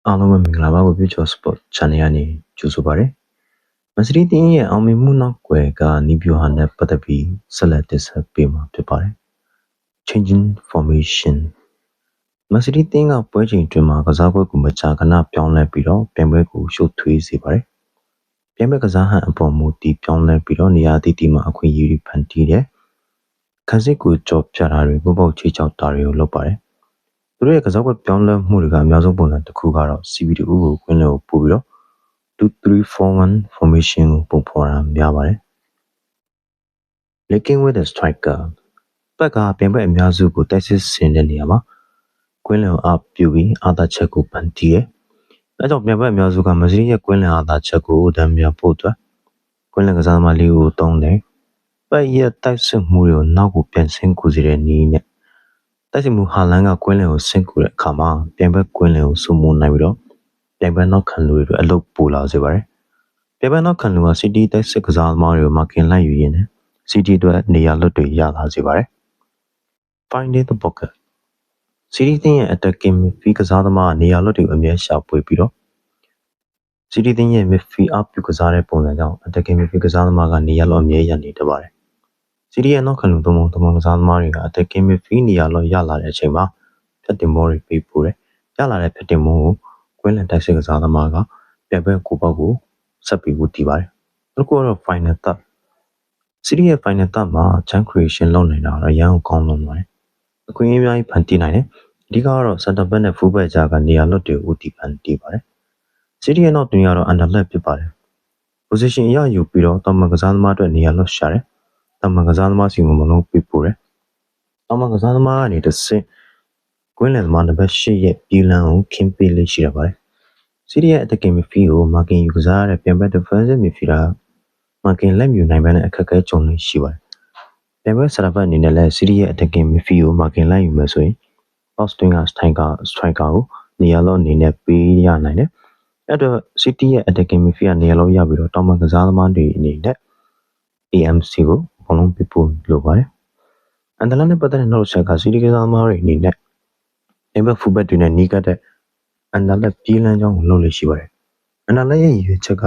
အားလုံးပဲမင်္ဂလာပါကိုပြချော sport channel ကနေကြိုဆိုပါရစေ။မန်စီးတီးတင်းရဲ့အောင်မြင်မှုနောက်ွယ်ကနီးပြိုဟာနဲ့ပတ်သက်ပြီးဆက်လက်တင်ဆက်ပေးမှာဖြစ်ပါတယ်။ Changing formation မန်စီးတီးတင်းကပွဲချိန်တွင်မှာကစားပွဲကိုမကြာခဏပြောင်းလဲပြီးတော့ပြိုင်ပွဲကိုရှုပ်ထွေးစေပါတယ်။ပြိုင်ပွဲကစားဟန်အပေါ်မူတည်ပြောင်းလဲပြီးတော့နေရာတည်တည်မှာအခွင့်အရေးတွေဖန်တီးတယ်။ခန်းစစ်ကိုကြော်ပြတာတွေပုတ်ပုတ်ချေချောက်တာတွေကိုလုပ်ပါတယ်။သူတို့ရဲ့ကစားပွဲပြောင်းလဲမှုတွေကအများဆုံးပုံစံတစ်ခုကတော့ CB2 ကိုကွင်းလယ်ကိုပို့ပြီးတော့ 2-3-4-1 formation ကိုပုံဖော်တာများပါတယ်။ Linking with the striker ဘက်ကပြိုင်ပွဲအများစုကိုတိုက်စစ်ဆင်တဲ့နေရာမှာကွင်းလယ်ကိုအပြုပြီးအာသာချက်ကိုဖန်တီးတယ်။ဒါကြောင့်ပြိုင်ပွဲအများစုကမန်စီးတီးရဲ့ကွင်းလယ်အာသာချက်ကိုတမ်းများဖို့အတွက်ကွင်းလယ်ကစားသမားလေးကိုတုံးတယ်။ပတ်ရဲ့တိုက်စစ်မှုတွေကိုနောက်ကိုပြန်ဆင်းကူစေတဲ့နည်းနဲ့တိုက်စစ်မှုဟာလန်ကကွင်းလယ်ကိုဆင်းကူတဲ့အခါမှာပြိုင်ပွဲကွင်းလယ်ကိုစုံမိုးနိုင်ပြီးတော့ပြိုင်ပွဲနောက်ခံလူတွေအလုပ်ပိုလာစေပါတယ်။ပြိုင်ပွဲနောက်ခံလူကစီးတီးတိုက်စစ်ကစားသမားတွေကိုမာကင်လိုက်ယူရင်းနဲ့စီးတီးအတွက်နေရာလွတ်တွေရလာစေပါတယ်။ Finding the pocket စီးတီးတင်းရဲ့ attacking midfield ကစားသမားကနေရာလွတ်တွေကိုအမြဲရှာဖွေပြီးတော့စီးတီးတင်းရဲ့ midfield အပြုကစားတဲ့ပုံစံကြောင့် attacking midfield ကစားသမားကနေရာလွတ်အမြဲရနေတတ်ပါတယ်။စီးတီးရဲ့နောက်ခံလူသုံးပုံကစားသမားတွေက attacking midfield နေရာလွတ်ရလာတဲ့အချိန်မှာဖြတ်တင်ဘောတွေပေးပို့တယ်။ရလာတဲ့ဖြတ်တင်ဘောကိုကွင်းလယ်တိုက်စစ်ကစားသမားကပြိုင်ပွဲကိုပေါက်ကိုဆက်ပြီးဦးတည်ပါတယ်။နောက်ကတော့ final third စီးတီးရဲ့ final third မှာ chance creation လုပ်နေတာတော့ရန်ကိုကောင်းလွန်ပါတယ်။အခွင့်အရေးအများကြီးဖန်တီးနိုင်တယ်။အဓိကကတော့ center back နဲ့ full back ကြားကနေရာလွတ်တွေဦးတည်ဖန်တီးပါတယ်။စီးတီးရဲ့နောက်တွင်ကတော့ underlap ဖြစ်ပါတယ်။ position အရယူပြီးတော့တောင်မန်ကစားသမားအတွက်နေရာလွတ်ရှာတယ်။တောင်မန်ကစားသမားစီကိုမလုံးပေးပို့တယ်။တောင်မန်ကစားသမားကနေတစ်ဆင့်ကွင်းလယ်သမားနံပါတ်8ရဲ့ပြည်လန်ကိုခင်းပေးလေးရှိရပါတယ်။စီးတီးရဲ့ attacking midfield ကိုမာကင်ယူကစားရတဲ့ပြိုင်ပွဲ defensive midfielder မာကင်လက်မြူနိုင်ပဲနဲ့အခက်အခဲကြုံလို့ရှိပါတယ်။ပြိုင်ပွဲဆရာဘက်အနေနဲ့လည်းစီးတီးရဲ့ attacking midfield ကိုမာကင်လိုက်ယူမယ်ဆိုရင် box တွင်းက striker ကိုနေရာလောအနေနဲ့ပေးရနိုင်တယ်။အဲ့တော့စီးတီးရဲ့ attacking midfield ကနေရာလောရပြီးတော့တောင်မန်ကစားသမားတွေအနေနဲ့ AMC ကိုဘလုံးပေးပို့လိုပါတယ်။အန်ဒလန်နဲ့ပတ်သက်တဲ့နောက်ချက်ကစီးတီးကစားသမားတွေအနေနဲ့ full back တွေနဲ့နီးကပ်တဲ့အန်ဒလက်ပြေးလမ်းကြောင်းကိုလုပ်လို့ရှိပါတယ်။အန်ဒလက်ရဲ့ရည်ရွယ်ချက်က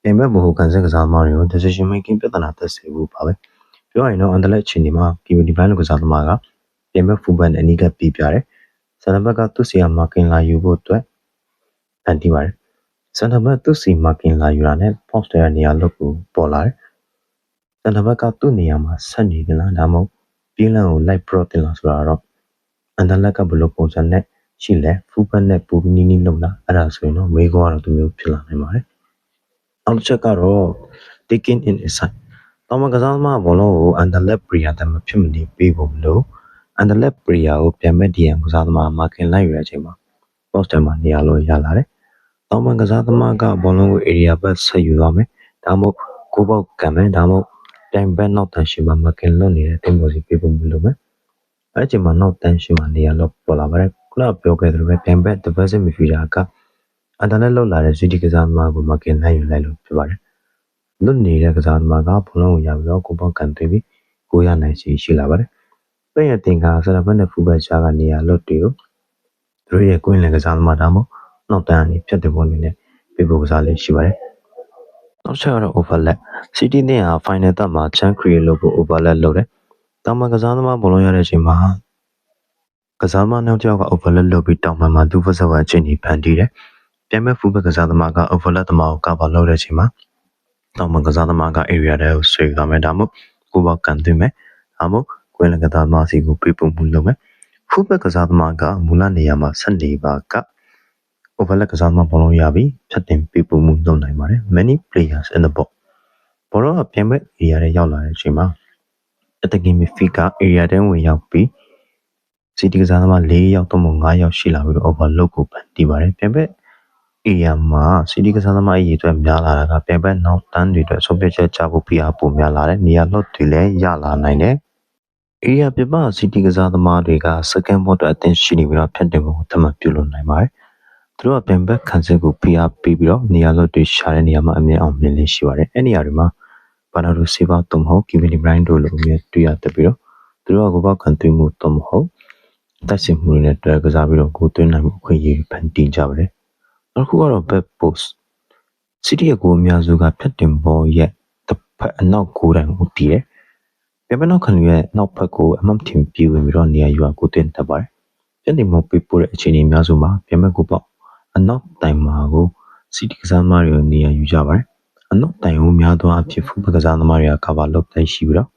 ပြိုင်ပွဲဗဟိုကန်စစ်ကစားသမားတွေကို decision making ပြဿနာသက်စေဖို့ပါပဲ။ပြောရရင်တော့အန်ဒလက်အခြေအနေမှာ PVD ဘိုင်းလိုကစားသမားကပြိုင်ပွဲ full back နဲ့အနီးကပ်ပြေးပြတယ်။စန်တာဘက်ကသူ့စီကမာကင်လာယူဖို့အတွက်ဖန်တီးပါတယ်။စန်တာဘက်သူ့စီမာကင်လာယူတာနဲ့ post ရဲ့နေရာလွတ်ကိုပေါ်လာတယ်။စန်တာဘက်ကသူ့နေရာမှာဆက်နေတယ်လားဒါမှမဟုတ်ပြေးလမ်းကိုလိုက်ပရော့တင်လာဆိုတာတော့အန်ဒလက်ကဘယ်လိုပုံစံနဲ့ရှိလဲ full back နဲ့ပူပြီးနီးလုံလားအဲ့ဒါဆိုရင်တော့မေးခွန်းကတော့သူမျိုးဖြစ်လာနိုင်ပါတယ်။နောက်တစ်ချက်ကတော့ taking in inside တောင်မကစားသမားဘောလုံးကိုအန်ဒလက်ပရီယာတမဖြစ်မနေပေးဖို့မလို့အန်ဒလက်ပရီယာကိုပြန်မဲ့ဒီယန်ကစားသမားမာကင်လိုက်ရတဲ့အချိန်မှာ post ထဲမှာနေရာလို့ရလာတယ်။တောင်မကစားသမားကဘောလုံးကို area ဘက်ဆက်ယူသွားမယ်။ဒါမှမဟုတ်ကိုပေါက်ကံမယ်ဒါမှမဟုတ်တိုင်ဘက်နောက်တန်းရှိမှာမာကင်လွတ်နေတဲ့တင်ပေါ်စီပေးဖို့မလို့မယ်။အဲ့ဒီမှာနောက်တန်းရှိမှာနေရာလို့ပေါ်လာပါတယ်။ခုနပြောခဲ့သလိုပဲတိုင်ဘက် defensive midfielder ကအန်ဒလက်လောက်လာတဲ့စီတီကစားသမားကိုမာကင်လိုက်ယူလိုက်လို့ဖြစ်ပါတယ်။လွတ်နေတဲ့ကစားသမားကဘောလုံးကိုရပြီးတော့ကိုပေါက်ကန်သွင်းပြီးကိုရနိုင်စီရှိလာပါတယ်။ပြန်ရတင်ကဆရာဘက်နဲ့ဖူဘက်ချာကနေရာလွတ်တွေကိုသူတို့ရဲ့ကွင်းလယ်ကစားသမားဒါမှမဟုတ်နောက်တန်းအနေဖြတ်တဲ့ဘောအနေနဲ့ပေးဖို့ကစားလေးရှိပါတယ်။နောက်ချက်ကတော့ overlap စီတီနဲ့ဟာ final တက်မှာ chance create လုပ်ဖို့ overlap လုပ်တယ်။တောင်မကစားသမားဘောလုံးရတဲ့အချိန်မှာကစားသမားနောက်တစ်ယောက်က overlap လုပ်ပြီးတောင်မှာသူ့ဖက်ဆက်ဝါချင်းကြီးဖန်တီးတယ်။ပြန်မဲ့ full back ကစားသမားက overlap သမားကို cover လုပ်တဲ့အချိန်မှာတောင်မကစားသမားက area ထဲကိုဆွဲသွားမယ်ဒါမှမဟုတ်ကိုပေါက်ကန်သွင်းမယ်ဒါမှမဟုတ်ကွင်းလကစားသမားစီကိုပေးပို့မှုလုပ်မယ် full back ကစားသမားကမူလနေရာမှာဆက်နေပါက overlap ကစားသမားဘောလုံးရပြီးဖြတ်တင်ပေးပို့မှုလုပ်နိုင်ပါတယ် many players in the box ဘောလုံးကပြန်မဲ့ area ထဲရောက်လာတဲ့အချိန်မှာ attacking midfield က area ထဲဝင်ရောက်ပြီးစီတီကစားသမား4ယောက်တော့မဟုတ်5ယောက်ရှိလာပြီးတော့ overload ကိုဖန်တီးပါတယ်ပြန်မဲ့ area မှာစီတီကစားသမားအရေးအတွက်များလာတာကပြန်မဲ့နောက်တန်းတွေအတွက်ဆုံးဖြတ်ချက်ချဖို့ဖိအားပိုများလာတယ်နေရာလွတ်တွေလည်းရလာနိုင်တယ် area ပြပစီတီကစားသမားတွေက second ball အတွက်အသင့်ရှိနေပြီးတော့ဖြတ်တင်ဖို့သတ်မှတ်ပြုလုပ်နိုင်ပါတယ်သူတို့ကပြန်မဲ့ခံစစ်ကိုဖိအားပေးပြီးတော့နေရာလွတ်တွေရှာတဲ့နေရာမှာအမြင်အောင်မြင်လေးရှိပါတယ်အဲ့နေရာတွေမှာဘာနာဒိုဆေးဘာတုံမဟုတ်ကီဗင်ဒီဘရိုင်းတို့လိုမျိုးတွေ့ရတတ်ပြီးတော့သူတို့ကကိုပေါက်ခံသွင်းမှုတုံမဟုတ် တိုက်စစ်မှုတွေနဲ့တွဲကစားပြီးတော့ကိုသွင်းနိုင်မှုခွင့်ရဖန်တီးကြပါတယ်နောက်တစ်ခုကတော့ back post City ရဲ့ကိုအများစုကဖြတ်တင်ပေါ်ရဲ့တစ်ဖက်အနောက်ကိုယ်တိုင်ကိုတည်တယ်ပြပနောက်ခံရဲ့နောက်ဖက်ကိုအမှတ်ထင်ပြေးဝင်ပြီးတော့နေရာယူကိုသွင်းတတ်ပါတယ်ဖြတ်တင်ပေါ်ပြပို့တဲ့အခြေအနေအများစုမှာပြမဲ့ကိုပေါ့အနောက်တိုင်မှာကို City ကစားသမားတွေနေရာယူကြပါတယ်အနောက်တိုင်ကိုများသောအားဖြင့်ဖူးဘက်ကစားသမားတွေကကဘာလုပ်တိုက်ရှိပြီးတော့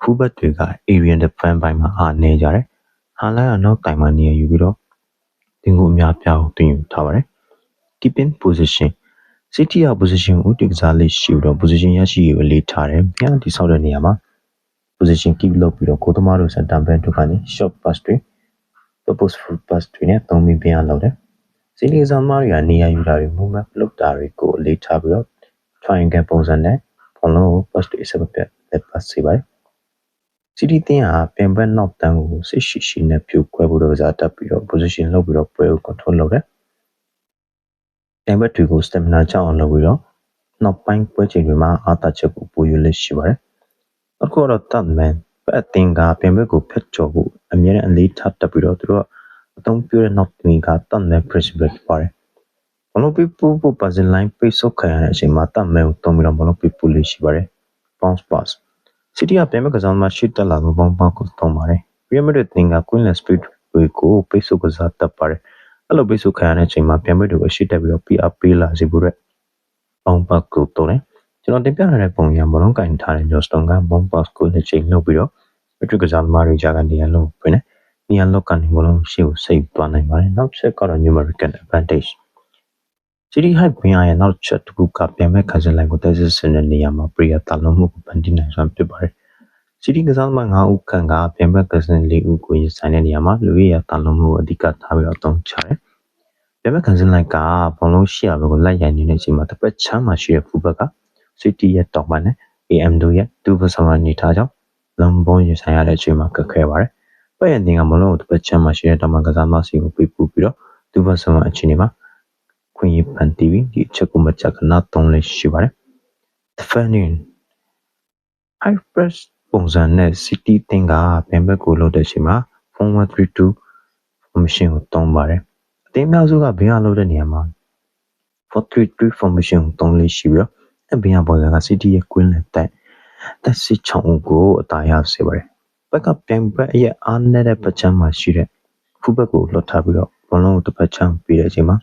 ဖူးဘက်တွေက area defense ပိုင်းမှာအားနေကြတယ်ဟာလိုင်းအနောက်တိုင်မှာနေရာယူပြီးတော့တင်ကိုအများပြားကိုတင်ယူထားပါတယ် keeping position City ရဲ့ position ကိုတိကစားလေးရှိပြီးတော့ position ရရှိရေးကိုလေးထားတယ်။ပြန်တိဆောက်တဲ့နေရာမှာ position keep လုပ်ပြီးတော့ကိုသမားတို့စတန်ဘန်တို့ကနေ short pass တွေ purposeful pass တွေနဲ့သုံးပြီးပြန်လုပ်တယ်။ City ကစားသမားတွေကနေရာယူတာတွေ movement လုပ်တာတွေကိုလေးထားပြီးတော့ triangle ပုံစံနဲ့ဘောလုံးကို pass တွေဆက်ပြတ်လက် pass စေပါတယ်။ City တင်းဟာပြန်ဘက်နောက်တန်းကိုစစ်ရှိနဲ့ပြိုကွဲဖို့တော့ကစားတတ်ပြီးတော့ position လုပ်ပြီးတော့ပွဲကို control လုပ်တယ်။ပြန်ဘက်တွေကို stamina ချအောင်လုပ်ပြီးတော့နောက်ပိုင်းပွဲချိန်တွေမှာအားသာချက်ကိုပိုယူလက်ရှိပါတယ်။အခုတော့ Tatman ဘက်အသင်းကပြန်ဘက်ကိုဖက်ကျော်ဖို့အမြဲတမ်းအလေးထားတက်ပြီးတော့သူတို့ကအသုံးပြုတဲ့နောက်တင်က Tatman principle ပါတယ်။ဘလုံးပပူပပါစင်လိုင်းပိတ်ဆုတ်ခံရတဲ့အချိန်မှာ Tatman ကိုတုံးပြီးတော့ဘလုံးပပူလေးရှိပါတယ်။ Bounce pass City ကပြန်ဘက်ကစားသမားရှိတက်လာလို့ bounce pass ကိုတုံးပါတယ်။ Real Madrid တင်က Queen's Speed ကိုပိတ်ဆုတ်ကစားတတ်ပါတယ်။အဲ့လိုပိတ်ဆုတ်ခံရတဲ့အချိန်မှာပြန်ဘက်တွေကိုရှိတက်ပြီးတော့ PR ပေးလာစေဖို့အတွက်ဘောင်းပတ်ကိုတုံးတယ်ကျွန်တော်တင်ပြထားတဲ့ပုံရံဘလုံးကင်ထားတဲ့ Johnston ကဘောင်းပတ်ကိုနှစ်ချိန်လုပ်ပြီးတော့ Madrid ကစားသမားတွေကြားကနေရာလုံးဖွင့်တယ်နေရာလောက်ကနေဘလုံးရှေ့ကိုစိတ်သွားနိုင်ပါတယ်နောက်ချက်ကတော့ numerical advantage City High ပင်ရရဲ့နောက်ချက်တစ်ခုကပြန်မဲ့ခံစလိုက်ကိုတိုက်စစ်စင်တဲ့နေရာမှာ Prayer တာလုံးမှုကိုဖန်တီးနိုင်စွမ်းဖြစ်ပါတယ် City ကစားသမား9ဦးခန့်ကပြန်မဲ့ခံစင်4ဦးကိုရင်ဆိုင်တဲ့နေရာမှာလူရရတာလုံးမှုကိုအဓိကထားပြီးတော့အသုံးချတယ်ပြန်မဲ့ခံစင်လိုက်ကဘောလုံးရှေ့ဘက်ကိုလိုက်ရနေတဲ့အချိန်မှာတစ်ပတ်ချမ်းမှာရှိတဲ့ဖူဘက်က City ရဲ့တောင်ပိုင်းနဲ့ AM တို့ရဲ့ဒူဘဆောင်ကနေထားကြောင်းလုံဘုံရင်ဆိုင်ရတဲ့အချိန်မှာကခဲပါတယ်။ပတ်ရတင်ကမလုံးကိုတစ်ပတ်ချမ်းမှာရှိတဲ့တောင်ပိုင်းကစားသမားစီကိုပေးပို့ပြီးတော့ဒူဘဆောင်အချိန်မှာခွင့်ရဖန်တီးပြီးဒီအချက်ကိုမချက်ကနာ3လေးရှိပါတယ်။ Defending high press ပုံစံနဲ့ City တင်ကပြန်ဘက်ကိုလုပ်တဲ့အချိန်မှာ 4-1-3-2 formation ကိုတုံးပါတယ်။အသင်းများစုကဘင်းအားလုပ်တဲ့နေရာမှာ 4-3-3 formation ကိုတုံးလေးရှိပြီးတော့အဘင်းအားပေါ်က City ရဲ့ Queen လက်တက်စစ်ချောင်းကိုအသာရစေပါတယ်။ဘက်ကပြန်ဘက်ရဲ့အားနည်းတဲ့ပတ်ချမ်းမှာရှိတဲ့ဖူးဘက်ကိုလွှတ်ထားပြီးတော့ဘလုံးကိုတစ်ပတ်ချမ်းပေးတဲ့အချိန်မှာ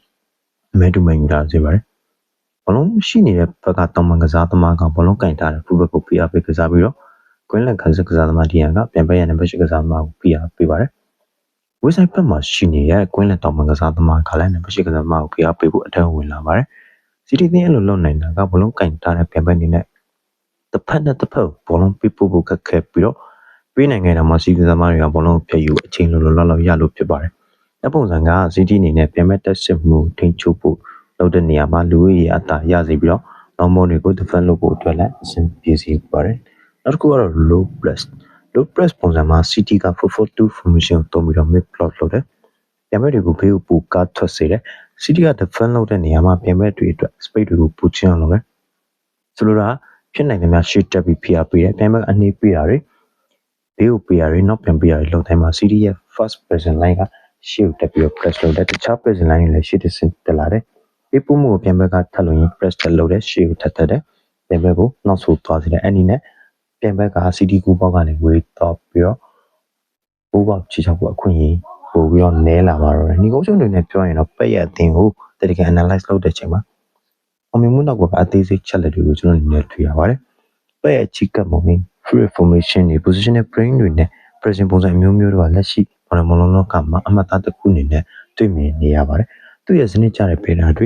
မဲတူမဲယူလာစေပါတယ်။ဘလုံးရှိနေတဲ့ဘက်ကတောင်မှကစားသမားကဘလုံးကင်ထားတဲ့ဖူးဘက်ကို PR ပေးကစားပြီးတော့ Queen လက်ခံစစ်ကစားသမားဒီယန်ကပြန်ဘက်ရဲ့နံပါတ်8ကစားသမားကို PR ပေးပါတယ်။ဝက်ဆိုင်ဘက်မှာရှိနေတဲ့ Queen လက်တောင်မှကစားသမားကလည်းနံပါတ်8ကစားသမားကို PR ပေးဖို့အထက်ဝင်လာပါတယ်။ City တင်းအဲ့လိုလုပ်နိုင်တာကဘလုံးကင်ထားတဲ့ပြန်ဘက်နေနဲ့တစ်ဖက်နဲ့တစ်ဖက်ဘောလုံးပြပို့ဖို့ခက်ခဲပြီးတော့ပေးနိုင်ခဲ့တာမှစီကစားသမားတွေကဘောလုံးကိုဖျက်ယူအချိန်လိုလောက်ရလို့ဖြစ်ပါတယ်။အပုံစံက City အနေနဲ့ပြန်မဲ့တက်စစ်မှုထိန်းချုပ်ဖို့လုပ်တဲ့နေရာမှာလူကြီးအတာရစေပြီးတော့နောက်မော်တွေကို defend လုပ်ဖို့အတွက်လည်းအဆင်ပြေစေပါတယ်။နောက်တစ်ခုကတော့ low press ပုံစံမှာ City က 4-4-2 formation ကိုသုံးပြီးတော့ mid block လုပ်တယ်။ပြန်မဲ့တွေကိုဘေးကိုပိုကားထွက်စေတယ်။ City က defend လုပ်တဲ့နေရာမှာပြန်မဲ့တွေအတွက် space တွေကိုပိုချအောင်လုပ်တယ်။ဆိုလိုတာဖြစ်နိုင်တယ်များရှေ့တက်ပြီး PR ပေးတယ်ပြန်မဲ့အနေပေးတာတွေဘေးကိုပေးရတယ်နောက်ပြန်ပေးရတယ်လောက်တိုင်းမှာ City ရဲ့ first present line ကရှေ့ကိုတက်ပြီးတော့ press လုပ်တယ်တခြား present line တွေလည်းရှေ့တစ်ဆင့်တက်လာတယ်ပေးပို့မှုကိုပြန်ဘက်ကထပ်လို့ရင် press တက်လုပ်တယ်ရှေ့ကိုထပ်တက်တယ်ပြန်ဘက်ကိုနောက်ဆုတ်သွားစေတယ်အဲ့ဒီနဲ့ပြန်ဘက်က City ကူပေါက်ကနေဝေးတော့ပြီးတော့ဘိုးပေါက်ချီချောက်ကိုအခွင့်အရေးပို့ပြီးတော့နဲလာပါတော့တယ်ညီကုန်းချုံတွေနဲ့ပြောရင်တော့ပက်ရအသင်းကိုတကယ် analyze လုပ်တဲ့အချိန်မှာအမြင်မှုနောက်ကအသေးစိတ်ချက်လက်တွေကိုကျွန်တော်အနေနဲ့တွေ့ရပါတယ်ပက်ရချီကပ်ပုံနဲ့ free formation တွေ positional brain တွေနဲ့ present ပုံစံအမျိုးမျိုးတွေကလက်ရှိဘာလို့မလုံးလောကမှာအမှတ်အသားတစ်ခုအနေနဲ့တွေ့မြင်နေရပါတယ်သူ့ရဲ့စနစ်ကျတဲ့ data တွေ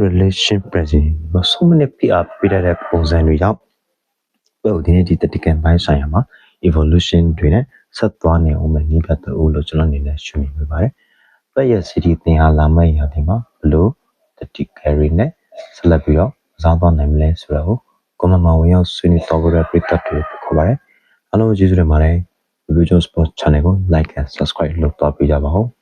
relation present မဆုံးမနစ်ပြပေးတဲ့ပုံစံတွေကြောင့်ဘယ်လိုဒီနေ့ဒီတကယ်ပိုင်းဆိုင်ရာမှာ evolution တွေနဲ့ဆက်သွားနေအောင်မယ်နည်းပြတ်လို့ကျွန်တော်အနေနဲ့ရှင်းပြပေးပါတယ်။ပတ်ရဲ့ City သင်ဟာလာမယ့်ရာသီမှာဘလို့တတိ carry နဲ့ဆက်လက်ပြီးတော့စားသွားနိုင်မလဲဆိုတော့ကွန်မန့်မှာဝင်ရောက်ဆွေးနွေးတော့တဲ့ပရိသတ်တွေခေါ်ပါတယ်။အားလုံးကျေးဇူးတင်ပါတယ်။ Video Sports Channel ကို like and subscribe လုပ်တော့ပေးကြပါဦး။